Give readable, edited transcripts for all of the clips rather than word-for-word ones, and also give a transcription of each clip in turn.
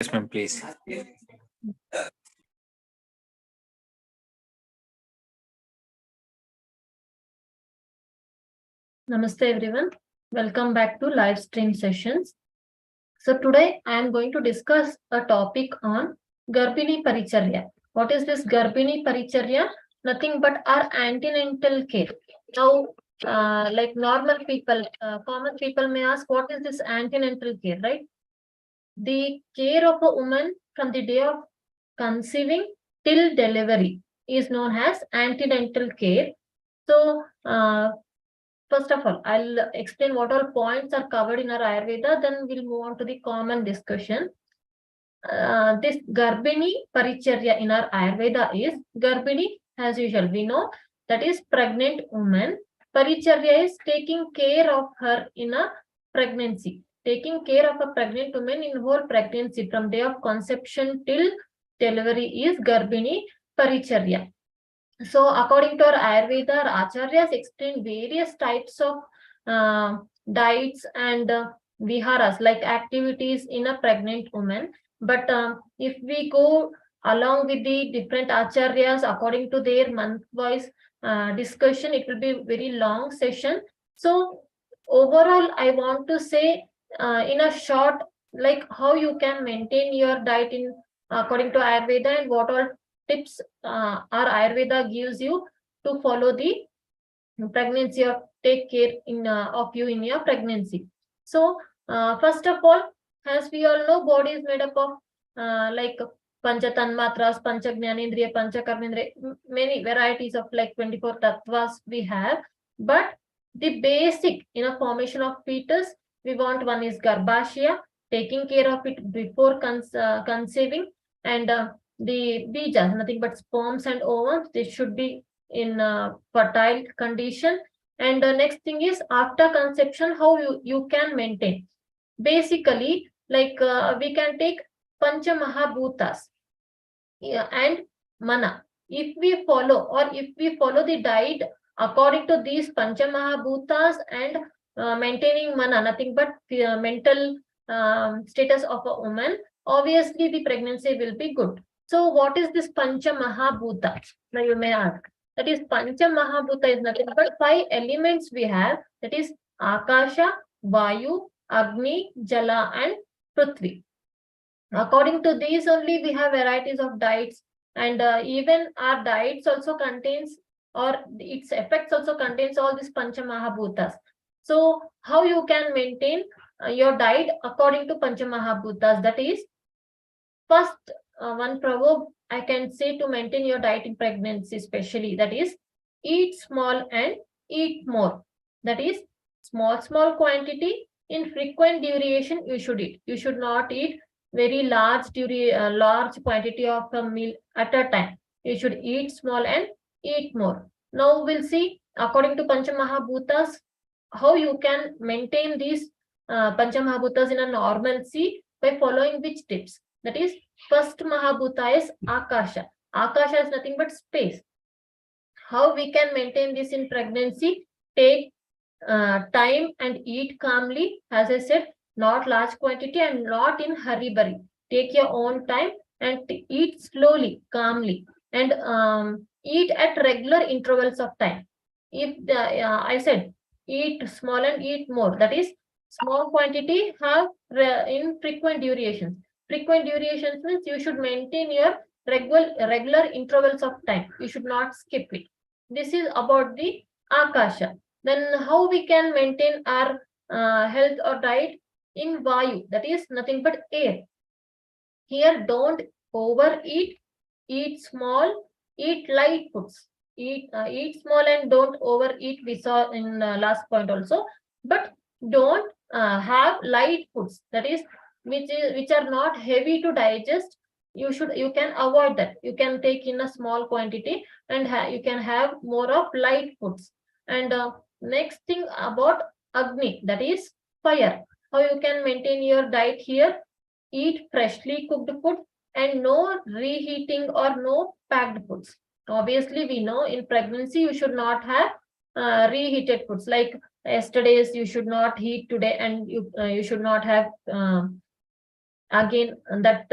Yes, ma'am, please. Namaste everyone. Welcome back to live stream sessions. So today I am going to discuss a topic on Garbhini Paricharya. What is this Garbhini Paricharya? Nothing but our antenatal care. Now, like normal people, common people may ask, what is this antenatal care, right? The care of a woman from the day of conceiving till delivery is known as antenatal care. So, first of all, I'll explain what all points are covered in our Ayurveda, then we'll move on to the common discussion. This Garbhini Paricharya in our Ayurveda is Garbhini, as usual, we know that is pregnant woman. Paricharya is taking care of her in a pregnancy. Taking care of a pregnant woman in whole pregnancy from day of conception till delivery is Garbhini Paricharya. So, according to our Ayurveda, our acharyas explain various types of diets and viharas, like activities in a pregnant woman. But if we go along with the different acharyas according to their month-wise discussion, it will be a very long session. So, overall, I want to say in a short, like how you can maintain your diet in according to Ayurveda and what all tips our Ayurveda gives you to follow the pregnancy or take care of you in your pregnancy. So, first of all, as we all know, body is made up of like Pancha Tanmatras, Pancha Jnanendriya, Pancha Karmendriya, many varieties of like 24 tattvas we have. But the basic formation of fetus, we want one is Garbhashya, taking care of it before conceiving, and the bijas, nothing but sperms and ovums, they should be in fertile condition. And the next thing is after conception, how you can maintain. Basically, like we can take Pancha Mahabhutas and Mana. If we follow the diet according to these Pancha Mahabhutas and maintaining Mana, nothing but mental status of a woman, obviously the pregnancy will be good. So what is this Pancha Mahabhuta? Now you may ask. That is Pancha Mahabhuta is nothing but 5 elements we have. That is Akasha, Vayu, Agni, Jala and Prithvi. According to these only we have varieties of diets, and even our diets also contains, or its effects also contains all these Pancha Mahabhutas. So how you can maintain your diet according to Pancha Mahabhutas? That is, first one proverb I can say to maintain your diet in pregnancy especially, that is, eat small and eat more. That is, small quantity in frequent duration you should eat. You should not eat very large quantity of a meal at a time. You should eat small and eat more. Now we'll see according to Pancha Mahabhutas how you can maintain these Pancha Mahabhutas in a normalcy by following which tips. That is, first Mahabhuta is Akasha. Akasha is nothing but space. How we can maintain this in pregnancy? Take time and eat calmly. As I said, not large quantity and not in hurry-burry. Take your own time and eat slowly, calmly, and eat at regular intervals of time. If I said eat small and eat more, that is, small quantity have in frequent durations. Frequent durations means you should maintain your regular intervals of time. You should not skip it. This is about the Akasha. Then how we can maintain our health or diet in Vayu, that is nothing but air. Here don't overeat, eat small, eat light foods. Eat small and don't overeat, we saw in last point also. But don't have light foods, that is which are not heavy to digest. You can avoid that. You can take in a small quantity and you can have more of light foods. And next thing about Agni, that is fire. How you can maintain your diet here? Eat freshly cooked food and no reheating or no packed foods. Obviously, we know in pregnancy you should not have reheated foods, like yesterday's you should not heat today, and you should not have again that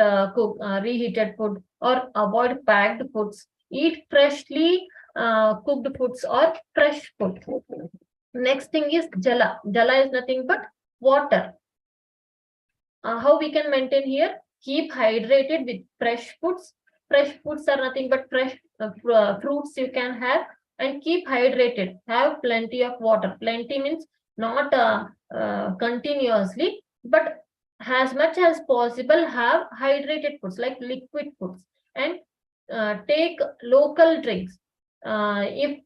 reheated food, or avoid packed foods. Eat freshly cooked foods or fresh food. Next thing is jala. Jala is nothing but water. How we can maintain here? Keep hydrated with fresh foods. Fresh foods are nothing but fresh fruits you can have, and keep hydrated. Have plenty of water. Plenty means not continuously, but as much as possible have hydrated foods like liquid foods, and take local drinks. If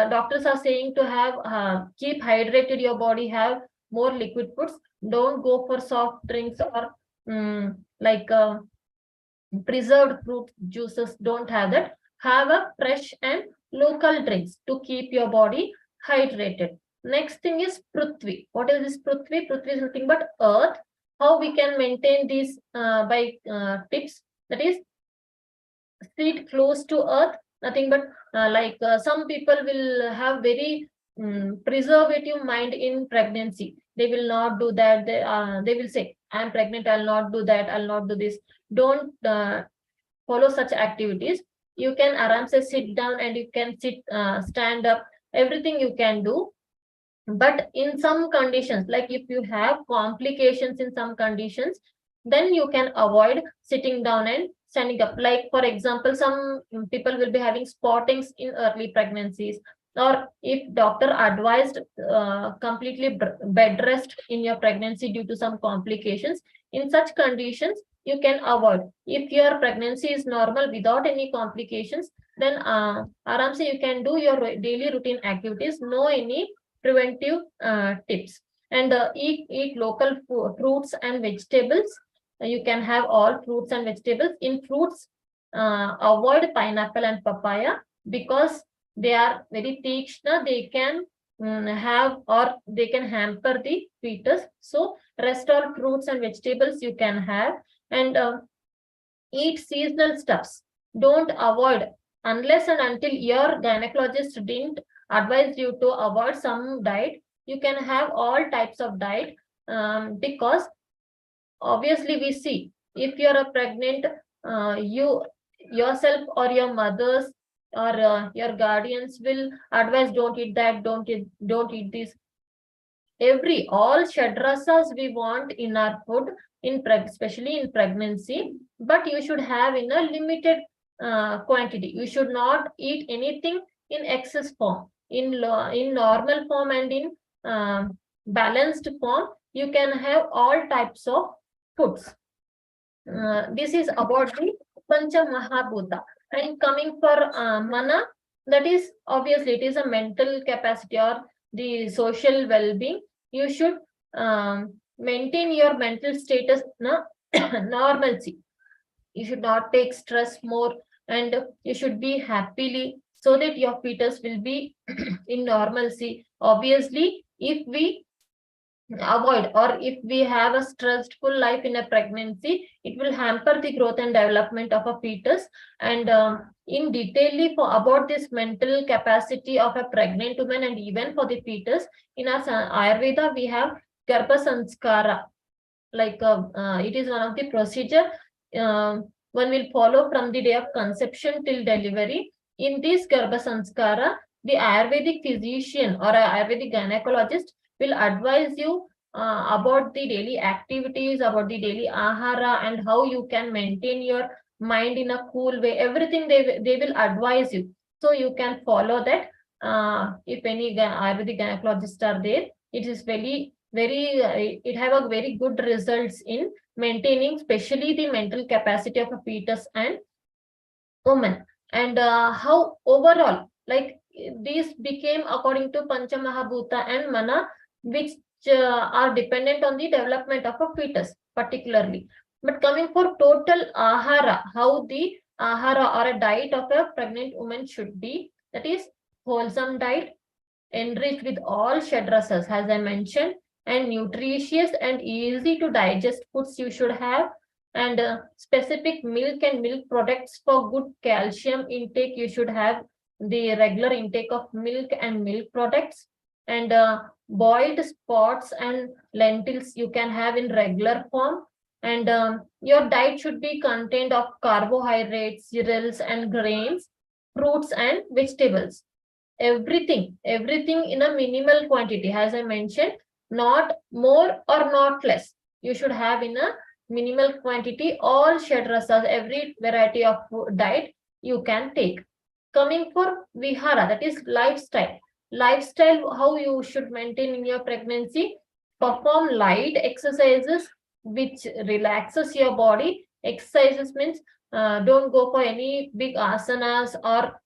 doctors are saying to have keep hydrated your body, have more liquid foods. Don't go for soft drinks or like preserved fruit juices. Don't have that. Have a fresh and local drinks to keep your body hydrated. Next thing is Prithvi. What is this Prithvi? Prithvi is nothing but earth. How we can maintain these by tips? That is, sit close to earth. Nothing but some people will have very preservative mind in pregnancy. They will not do that. They will say, I'm pregnant, I'll not do that, I'll not do this. Don't follow such activities. You can aramse sit down, and you can stand up, everything you can do. But in some conditions, like if you have complications in some conditions, then you can avoid sitting down and standing up. Like for example, some people will be having spottings in early pregnancies, or if doctor advised completely bed rest in your pregnancy due to some complications, in such conditions you can avoid. If your pregnancy is normal without any complications, then aramse you can do your daily routine activities, no any preventive tips. And eat local fruits and vegetables. You can have all fruits and vegetables. In fruits, avoid pineapple and papaya, because they are very tikshna. They can have, or they can hamper the fetus. So rest all fruits and vegetables you can have. And eat seasonal stuffs. Don't avoid, unless and until your gynecologist didn't advise you to avoid some diet. You can have all types of diet, because obviously we see, if you're a pregnant, you yourself or your mothers or your guardians will advise, don't eat that, don't eat this. All shadrasas we want in our food, especially in pregnancy, but you should have in a limited quantity. You should not eat anything in excess form. In normal form and in balanced form, you can have all types of foods. This is about the Pancha Mahabhuta. And coming for mana, that is obviously it is a mental capacity or the social well-being. You should maintain your mental status normalcy. You should not take stress more, and you should be happily, so that your fetus will be in normalcy. Obviously, if we avoid, or if we have a stressful life in a pregnancy, it will hamper the growth and development of a fetus. And in detail for about this mental capacity of a pregnant woman and even for the fetus, in our Ayurveda we have Garbha Sanskara. Like it is one of the procedure one will follow from the day of conception till delivery. In this Garbha Sanskara, the Ayurvedic physician or Ayurvedic gynecologist will advise you about the daily activities, about the daily ahara, and how you can maintain your mind in a cool way. Everything they will advise you, so you can follow that. If any Ayurvedic gynecologists are there, it is it have a very good results in maintaining, especially the mental capacity of a fetus and woman. And how overall, like these became according to Pancha Mahabhuta and Mana, which are dependent on the development of a fetus particularly. But coming for total ahara, how the ahara or a diet of a pregnant woman should be, that is wholesome diet, enriched with all shadrasas, as I mentioned, and nutritious and easy to digest foods you should have, and specific milk and milk products for good calcium intake. You should have the regular intake of milk and milk products, and boiled sprouts and lentils you can have in regular form, And your diet should be contained of carbohydrates, cereals and grains, fruits and vegetables. Everything in a minimal quantity, as I mentioned, not more or not less. You should have in a minimal quantity all rasas, every variety of diet you can take. Coming for vihara, that is lifestyle, how you should maintain in your pregnancy. Perform light exercises which relaxes your body. Exercises means don't go for any big asanas or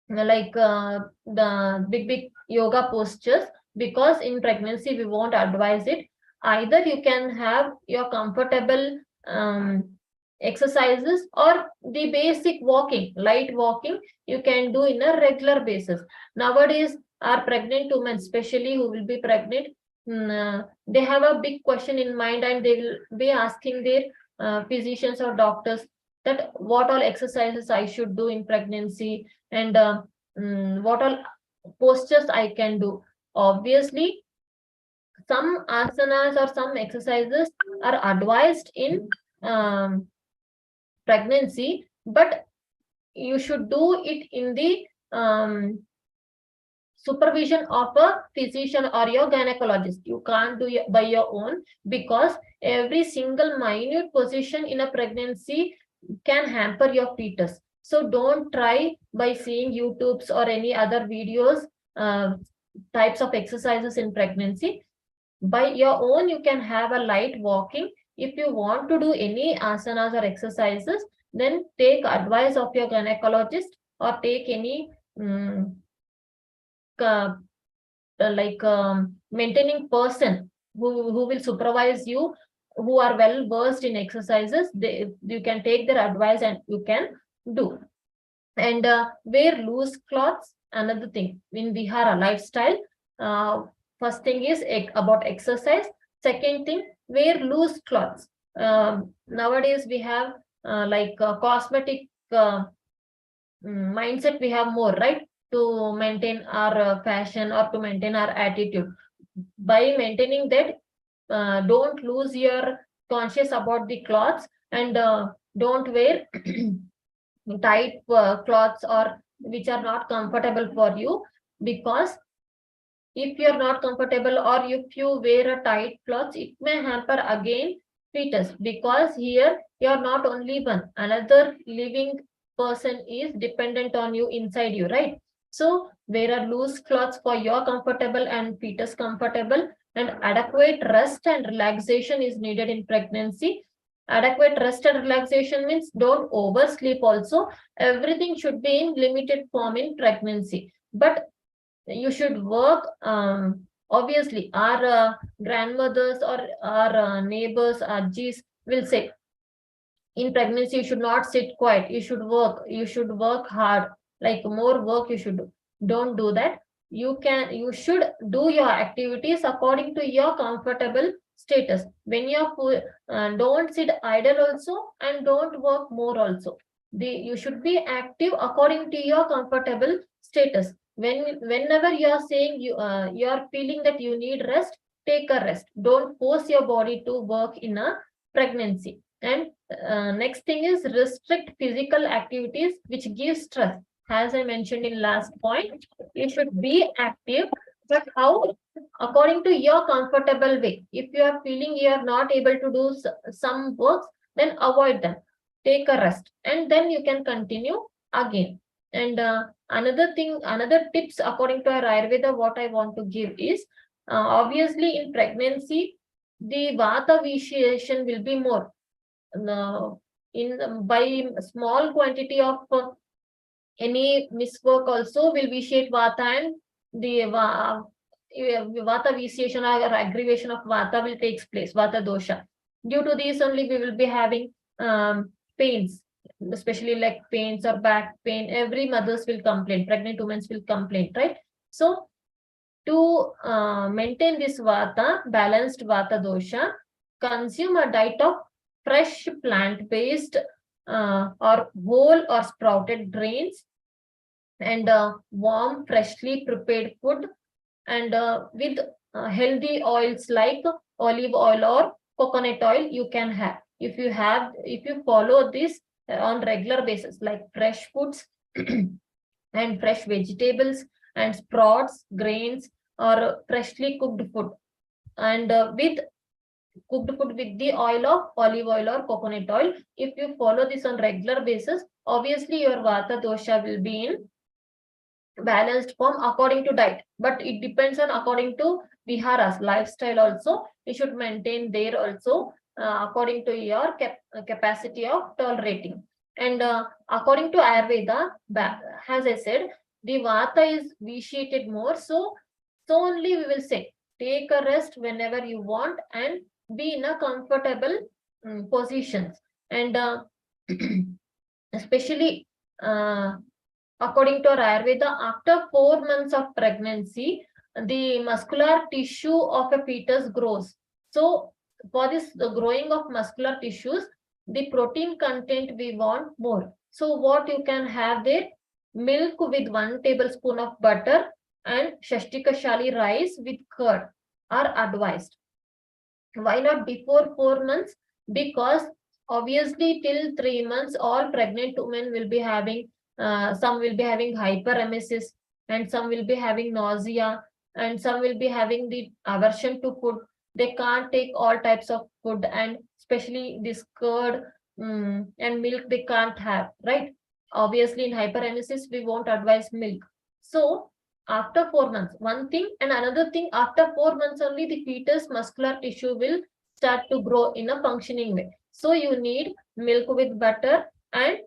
like the big yoga postures, because in pregnancy we won't advise it. Either you can have your comfortable exercises, or the basic walking, light walking you can do in a regular basis. Nowadays our pregnant women, especially who will be pregnant, they have a big question in mind, and they will be asking their physicians or doctors that what all exercises I should do in pregnancy, and what all postures I can do. Obviously, some asanas or some exercises are advised in pregnancy, but you should do it in the supervision of a physician or your gynecologist. You can't do it by your own, because every single minute position in a pregnancy can hamper your fetus. So don't try by seeing YouTubes or any other videos, types of exercises in pregnancy. By your own, you can have a light walking. If you want to do any asanas or exercises, then take advice of your gynecologist, or take any maintaining person who will supervise you, who are well versed in exercises. You can take their advice and you can do. And wear loose clothes. Another thing in vihara lifestyle, first thing is about exercise. Second thing, wear loose clothes. Nowadays we have cosmetic mindset, we have more, right, to maintain our fashion or to maintain our attitude. By maintaining that, don't lose your conscious about the clothes, and don't wear tight clothes or which are not comfortable for you, because if you're not comfortable or if you wear a tight clothes, it may hamper again fetus, because here you're not only one, another living person is dependent on you inside you, right? So wear a loose clothes for your comfortable and fetus comfortable. And adequate rest and relaxation is needed in pregnancy. Adequate rest and relaxation means don't oversleep also. Everything should be in limited form in pregnancy, but you should work. Obviously our grandmothers or our neighbors, ajis will say, in pregnancy you should not sit quiet, you should work hard, like more work you should do. Don't do that. You should do your activities according to your comfortable status. When you're don't sit idle also, and don't work more also. You should be active according to your comfortable status. Whenever you are saying you are feeling that you need rest, take a rest. Don't force your body to work in a pregnancy. And next thing is restrict physical activities which give stress. As I mentioned in last point, you should be active, but how? According to your comfortable way. If you are feeling you are not able to do some works, then avoid them. Take a rest, and then you can continue again. And another tips according to our Ayurveda, what I want to give is, obviously in pregnancy, the vata vitiation will be more. By small quantity of any miswork also will vitiate vata, and the vata vitiation or aggravation of vata will takes place, vata dosha. Due to this only we will be having pains, especially leg pains or back pain. Every mothers will complain, pregnant women will complain, right? So to maintain this vata, balanced vata dosha, consume a diet of fresh plant-based or whole or sprouted grains, and warm, freshly prepared food, and with healthy oils like olive oil or coconut oil you can have. If you follow this on regular basis, like fresh foods and fresh vegetables and sprouts, grains, or freshly cooked food, and with cooked food with the oil of olive oil or coconut oil, if you follow this on regular basis, obviously your vata dosha will be in balanced form according to diet, but it depends on according to viharas lifestyle also. You should maintain there also according to your capacity of tolerating. And according to Ayurveda, as I said, the vata is vitiated more, so only we will say take a rest whenever you want and be in a comfortable positions. And especially according to Ayurveda, after 4 months of pregnancy, the muscular tissue of a fetus grows. So for this, the growing of muscular tissues, the protein content we want more. So what you can have there, milk with 1 tablespoon of butter and Shashtikashali rice with curd are advised. Why not before 4 months? Because obviously till 3 months, all pregnant women will be having, some will be having hyperemesis, and some will be having nausea, and some will be having the aversion to food. They can't take all types of food, and especially this curd and milk they can't have, right? Obviously in hyperemesis we won't advise milk. So after 4 months, one thing, and another thing, after 4 months only the fetus muscular tissue will start to grow in a functioning way. So you need milk with butter and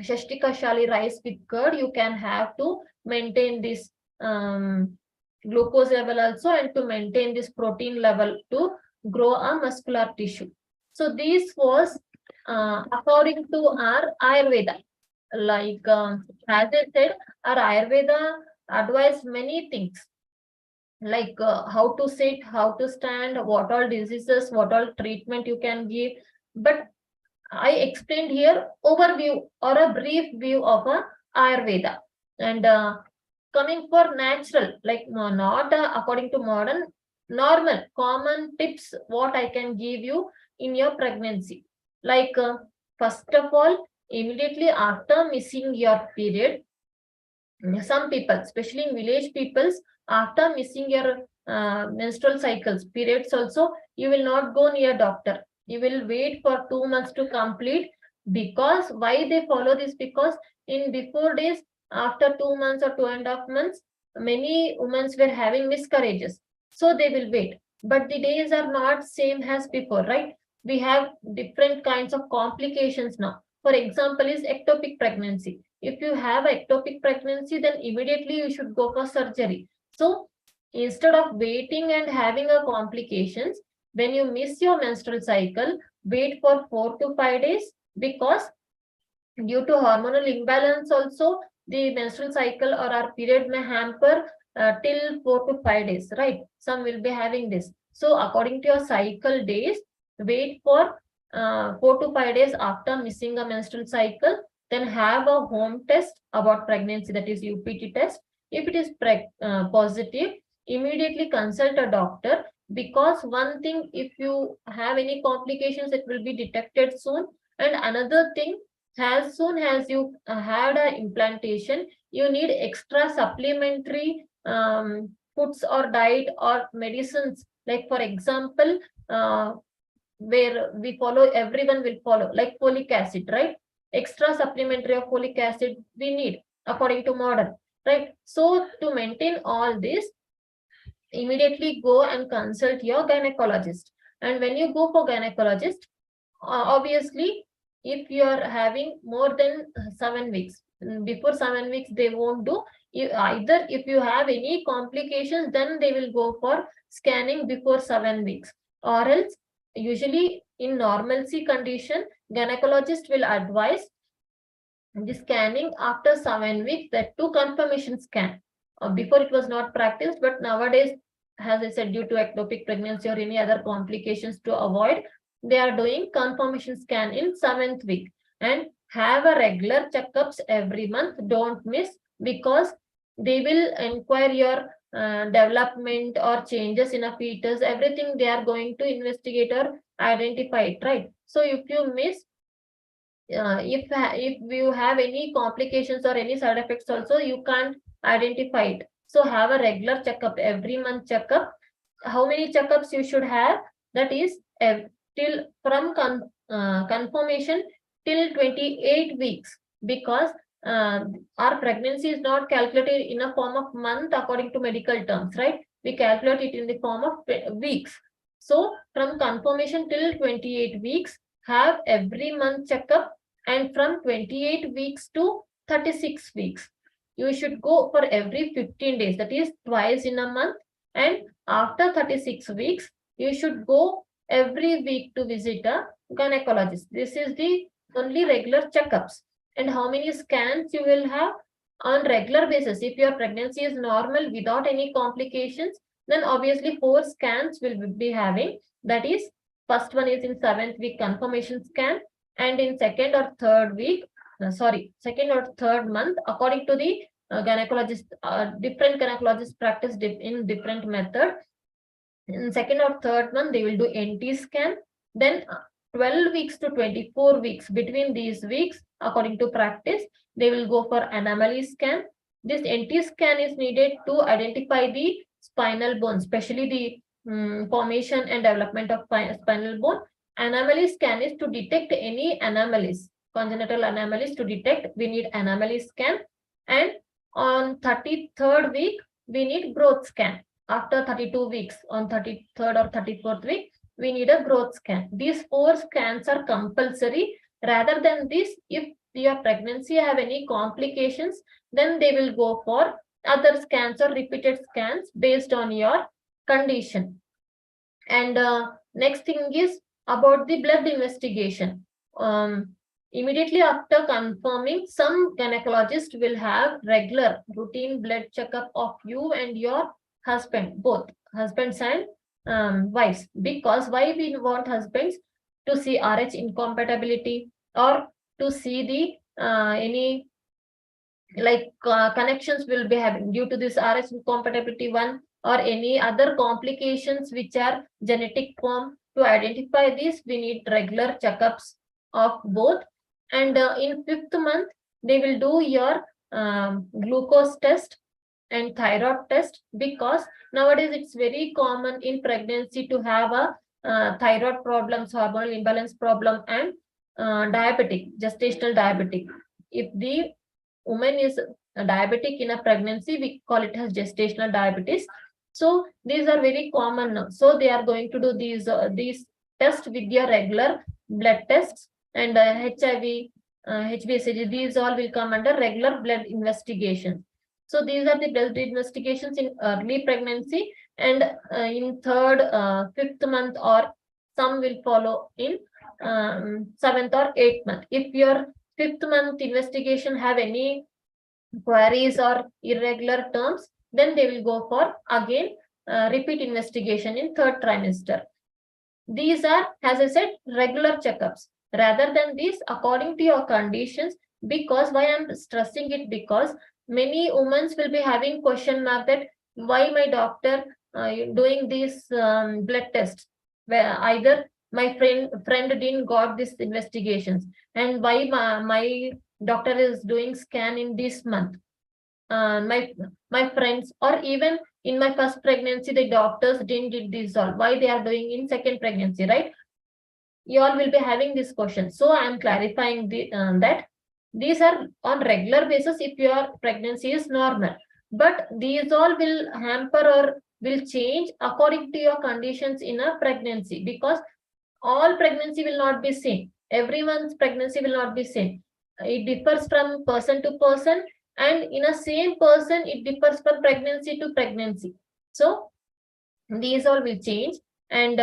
Shashtikashali rice with curd. You can have to maintain this glucose level also, and to maintain this protein level to grow a muscular tissue. So this was according to our Ayurveda. Like as I said, our Ayurveda advise many things, like how to sit, how to stand, what all diseases, what all treatment you can give. But I explained here overview or a brief view of a Ayurveda. And coming for natural, like not according to modern, normal, common tips, what I can give you in your pregnancy. Like first of all, immediately after missing your period, some people, especially in village peoples, after missing your menstrual cycles, periods also, you will not go near doctor. You will wait for 2 months to complete. Because why they follow this? Because in before days, after 2 months or 2.5 months, many women were having miscarriages, so they will wait. But the days are not same as before, right? We have different kinds of complications now. For example, is ectopic pregnancy. If you have ectopic pregnancy, then immediately you should go for surgery. So instead of waiting and having a complications, when you miss your menstrual cycle, wait for 4 to 5 days, because due to hormonal imbalance also, the menstrual cycle or our period may hamper till 4 to 5 days, right? Some will be having this. So according to your cycle days, wait for 4 to 5 days after missing a menstrual cycle, then have a home test about pregnancy, that is UPT test. If it is positive, immediately consult a doctor, because one thing, if you have any complications, it will be detected soon. And another thing, as soon as you had an implantation, you need extra supplementary foods or diet or medicines. Like for example, where we follow, everyone will follow, like folic acid, right? Extra supplementary of folic acid we need according to modern, right? So to maintain all this, immediately go and consult your gynecologist. And when you go for gynecologist, obviously if you are having more than 7 weeks, before 7 weeks they won't do. Either if you have any complications, then they will go for scanning before 7 weeks, or else usually in normalcy condition, gynecologist will advise the scanning after 7 weeks, that 2 confirmation scan. Before it was not practiced, but nowadays, as I said, due to ectopic pregnancy or any other complications to avoid, they are doing confirmation scan in 7th week. And have a regular checkups every month. Don't miss, because they will inquire your development or changes in a fetus, everything they are going to investigate or identify it, right? So if you miss, if you have any complications or any side effects also, you can't identify it. So have a regular checkup, every month checkup. How many checkups you should have? That is till from confirmation till 28 weeks, because our pregnancy is not calculated in a form of month according to medical terms, right? We calculate it in the form of weeks. So from confirmation till 28 weeks, have every month checkup, and from 28 weeks to 36 weeks, you should go for every 15 days, that is twice in a month. And after 36 weeks, you should go every week to visit a gynecologist. This is the only regular checkups. And how many scans you will have on regular basis? If your pregnancy is normal without any complications, then obviously 4 scans will be having. That is, first one is in 7th week confirmation scan, and in second or third month, according to the gynecologist, different gynecologists practice in different method. In second or third month, they will do NT scan. Then 12 weeks to 24 weeks, between these weeks, according to practice, they will go for anomaly scan. This NT scan is needed to identify the spinal bone, especially the formation and development of spinal bone. Anomaly scan is to detect any anomalies, congenital anomalies. To detect, we need anomaly scan. And on 33rd week, we need growth scan. After 32 weeks, on 33rd or 34th week, we need a growth scan. These 4 scans are compulsory. Rather than this, if your pregnancy have any complications, then they will go for other scans or repeated scans based on your condition. And next thing is about the blood investigation. Immediately after confirming, some gynecologist will have regular routine blood checkup of you and your husband, both husbands and wives. Because why we want husbands? To see RH incompatibility, or to see the any connections will be having due to this RH incompatibility one, or any other complications which are genetic form. To identify this, we need regular checkups of both. And in 5th month, they will do your glucose test and thyroid test, because nowadays it's very common in pregnancy to have a thyroid problems, hormonal imbalance problem, and diabetic, gestational diabetic. If the woman is diabetic in a pregnancy, we call it as gestational diabetes. So these are very common now. So they are going to do these tests with your regular blood tests. And HIV, HbSAg, these all will come under regular blood investigation. So these are the blood investigations in early pregnancy, and in 3rd, 5th month, or some will follow in 7th or 8th month. If your 5th month investigation have any queries or irregular terms, then they will go for again repeat investigation in 3rd trimester. These are, as I said, regular checkups. Rather than this, according to your conditions, because why I'm stressing it, because many women will be having question mark that why my doctor doing these blood tests, where either my friend didn't got this investigations, and why my doctor is doing scan in this month. My friends, or even in my first pregnancy, the doctors didn't did this all. Why they are doing in second pregnancy, right? You all will be having this question. So I am clarifying that these are on regular basis if your pregnancy is normal. But these all will hamper or will change according to your conditions in a pregnancy, because all pregnancy will not be same. Everyone's pregnancy will not be same. It differs from person to person, and in a same person, it differs from pregnancy to pregnancy. So these all will change. And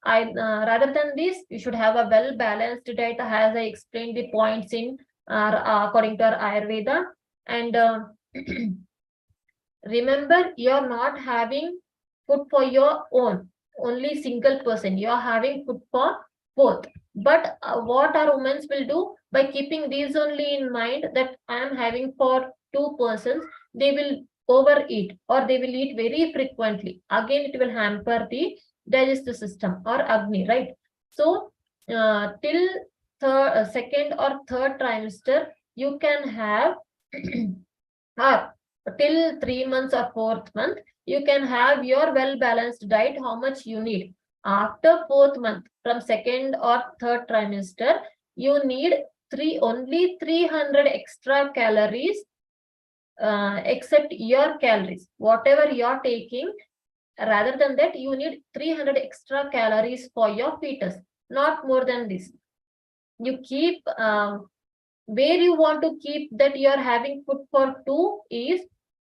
rather than this, you should have a well balanced diet, as I explained the points in according to our Ayurveda. And remember, you're not having food for your own, only single person. You're having food for both. But what our women will do, by keeping these only in mind, that I am having for 2 persons, they will overeat or they will eat very frequently, again it will hamper the digestive system or Agni, right? So till second or third trimester, you can have or till 3 months or fourth month, you can have your well-balanced diet, how much you need. After fourth month, from second or third trimester, you need only 300 extra calories, except your calories. Whatever you're taking, rather than that, you need 300 extra calories for your fetus, not more than this. You keep where you want to keep that you are having food for 2 is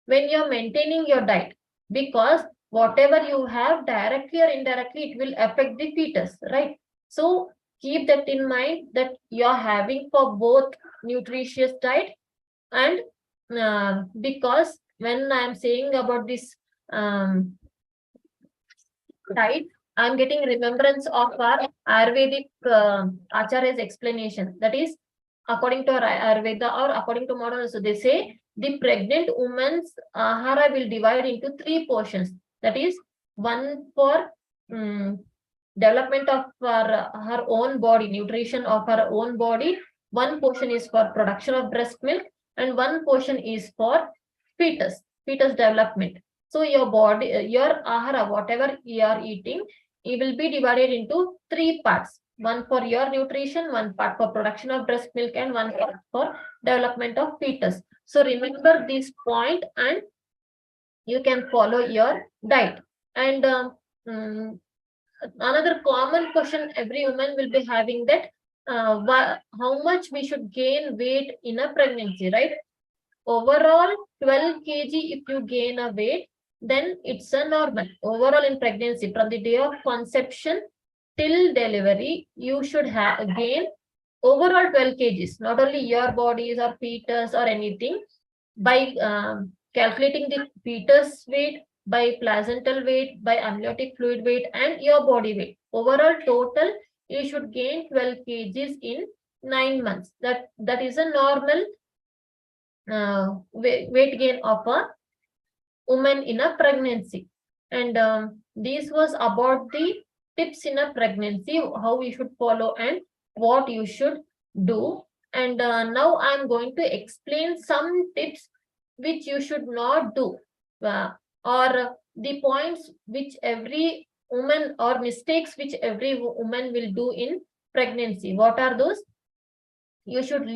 when you're maintaining your diet, because whatever you have directly or indirectly, it will affect the fetus, right? So keep that in mind, that you're having for both nutritious diet and because when I'm saying about this diet, I'm getting remembrance of our Ayurvedic Acharya's explanation. That is, according to Ayurveda or according to modern, so they say the pregnant woman's ahara will divide into 3 portions. That is, one for development of her own body, nutrition of her own body. One portion is for production of breast milk, and one portion is for fetus development. So your body, your ahara, whatever you are eating, it will be divided into 3 parts. One for your nutrition, one part for production of breast milk, and one part for development of fetus. So remember this point and you can follow your diet. And another common question every woman will be having, that how much we should gain weight in a pregnancy, right? Overall 12 kg if you gain a weight, then it's a normal. Overall in pregnancy, from the day of conception till delivery, you should gain overall 12 kgs, not only your bodies or fetus or anything. By calculating the fetus weight, by placental weight, by amniotic fluid weight, and your body weight, overall total, you should gain 12 kgs in 9 months. That is a normal weight gain of a woman in a pregnancy. And this was about the tips in a pregnancy, how you should follow and what you should do. And now I'm going to explain some tips which you should not do, or the points which every woman, or mistakes which every woman will do in pregnancy. What are those? You should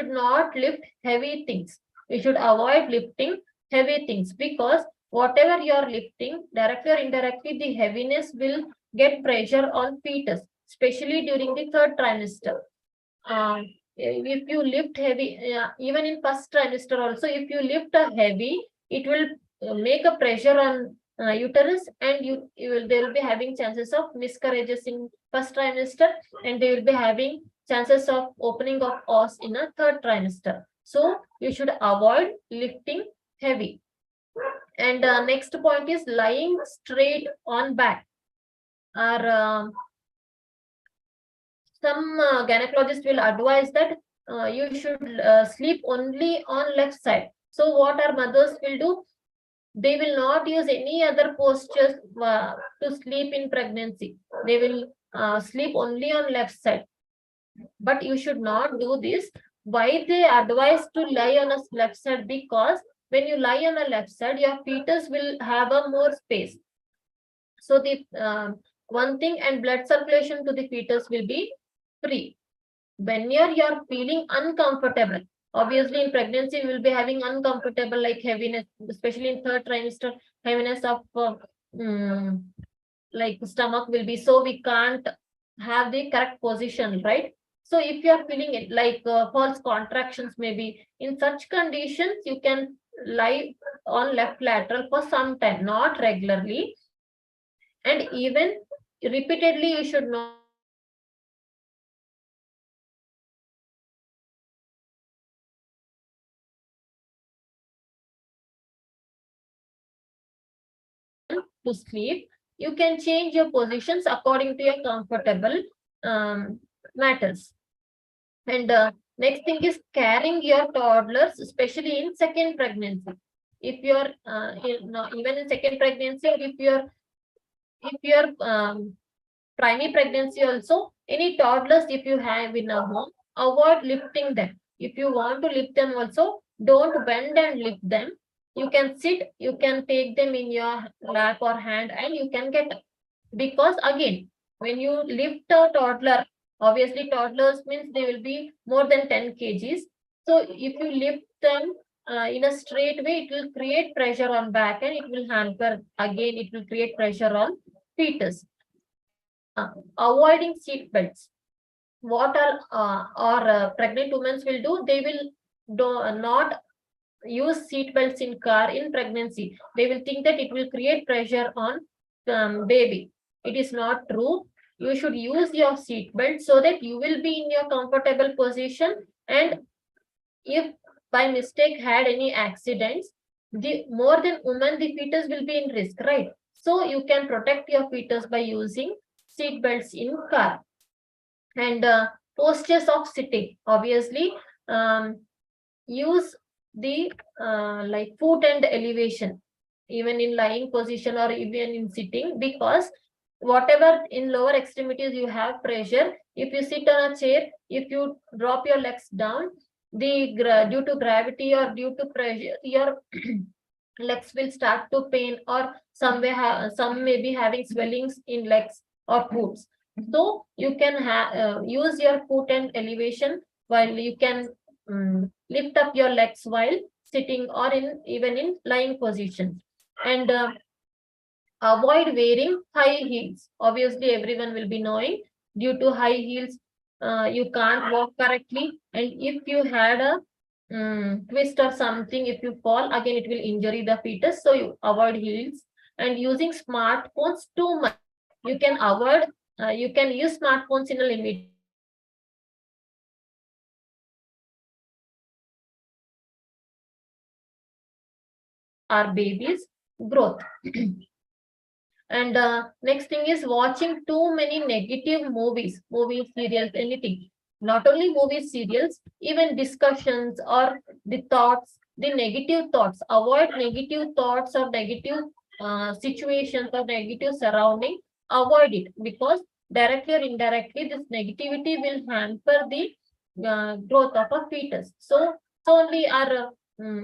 not lift heavy things. You should avoid lifting heavy things, because whatever you are lifting, directly or indirectly, the heaviness will get pressure on fetus, especially during the third trimester. If you lift heavy, even in first trimester also, if you lift a heavy, it will make a pressure on uterus, and they will be having chances of miscarriages in first trimester, and they will be having chances of opening of os in a third trimester. So you should avoid lifting heavy. And next point is lying straight on back. Or some gynecologists will advise that you should sleep only on left side. So what our mothers will do, they will not use any other postures to sleep in pregnancy. They will sleep only on left side. But you should not do this. Why they advise to lie on a left side? Because when you lie on a left side, your fetus will have a more space. So the one thing, and blood circulation to the fetus will be free. When you're feeling uncomfortable, obviously in pregnancy we will be having uncomfortable, like heaviness, especially in third trimester, heaviness of like stomach will be, so we can't have the correct position, right? So if you are feeling it like false contractions, maybe in such conditions, you can lie on left lateral for some time, not regularly, and even repeatedly. You should not to sleep. You can change your positions according to your comfortable matters. And next thing is carrying your toddlers, especially in second pregnancy. if you're even in second pregnancy, or if you're primary pregnancy also, any toddlers if you have in a home, avoid lifting them. If you want to lift them also, don't bend and lift them. You can sit, you can take them in your lap or hand, and you can get up. Because again, when you lift a toddler, obviously toddlers means they will be more than 10 kgs. So if you lift them in a straight way, it will create pressure on back, and it will hamper, again it will create pressure on fetus. And avoiding seat belts. What our pregnant women will do, they will not use seat belts in car in pregnancy. They will think that it will create pressure on baby. It is not true. You should use your seat belt so that you will be in your comfortable position. And if by mistake had any accidents, the more than woman, the fetus will be in risk, right? So you can protect your fetus by using seat belts in car. And postures of sitting, obviously, use the like foot and elevation, even in lying position or even in sitting, because whatever in lower extremities you have pressure, if you sit on a chair, if you drop your legs down, due to gravity or due to pressure, your legs will start to pain, or some may be having swellings in legs or foots. So you can use your foot and elevation, while you can lift up your legs while sitting or in even in lying position. And avoid wearing high heels. Obviously everyone will be knowing, due to high heels you can't walk correctly, and if you had a twist or something, if you fall, again it will injure the fetus. So you avoid heels. And using smartphones too much, you can avoid, you can use smartphones in a limited way, but not too much, because it will hamper our baby's growth. And next thing is watching too many negative movies, serials, anything. Not only movies, serials, even discussions or the thoughts, the negative thoughts. Avoid negative thoughts or negative situations or negative surrounding. Avoid it, because directly or indirectly this negativity will hamper the growth of a fetus. So only our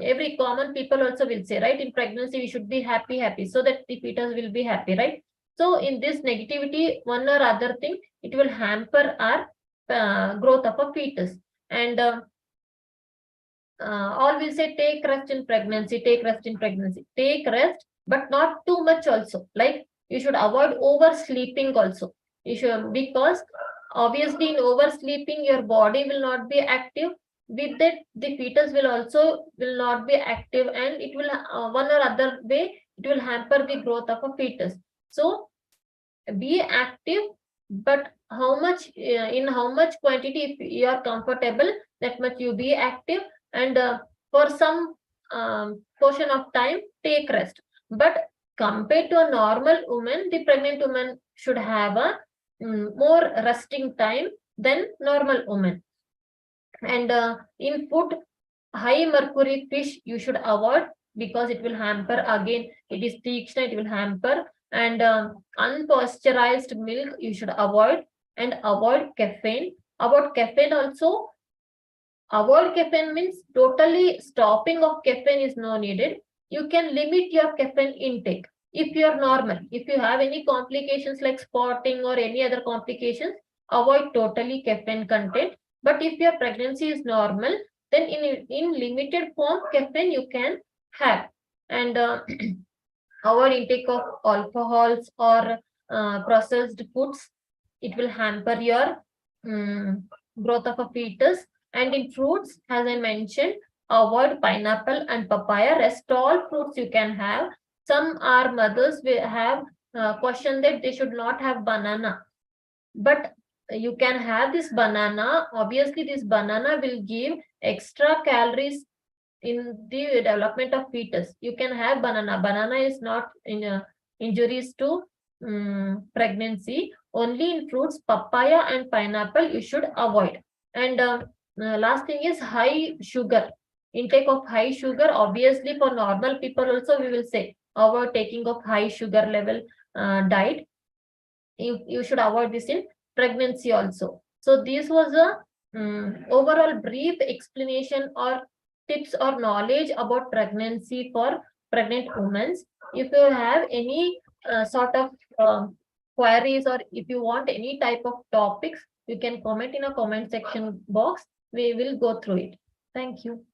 every common people also will say, right, in pregnancy we should be happy, so that the fetus will be happy, right? So in this negativity, one or other thing, it will hamper our growth of a fetus. And all will say, take rest in pregnancy, take rest in pregnancy, take rest, but not too much also. Like, you should avoid oversleeping also. You should, because obviously in oversleeping your body will not be active. With that, the fetus will not be active, and it will one or other way it will hamper the growth of a fetus. So be active, but how much, in how much quantity, if you are comfortable, that much you be active. And for some portion of time, take rest. But compared to a normal woman, the pregnant woman should have a more resting time than normal woman. And in food, high mercury fish you should avoid, because it will hamper, again it is Tikshna, it will hamper. And unpasteurized milk you should avoid. And avoid caffeine. About caffeine also, avoid caffeine means totally stopping of caffeine is no needed. You can limit your caffeine intake if you are normal. If you have any complications like spotting or any other complications, avoid totally caffeine content. But if your pregnancy is normal, then in limited form caffeine you can have. And avoid intake of alcohols or processed foods. It will hamper your growth of a fetus. And in fruits, as I mentioned, avoid pineapple and papaya. Rest all fruits you can have. Some our mothers will have question that they should not have banana, but you can have this banana. Obviously this banana will give extra calories in the development of fetus. You can have banana is not in injuries to pregnancy. Only in fruits, papaya and pineapple you should avoid. And last thing is high sugar. Intake of high sugar, obviously for normal people also we will say avoid taking of high sugar level diet. You should avoid this in pregnancy also. So this was a overall brief explanation or tips or knowledge about pregnancy for pregnant women. If you have any sort of queries, or if you want any type of topics, you can comment in a comment section box. We will go through it. Thank you.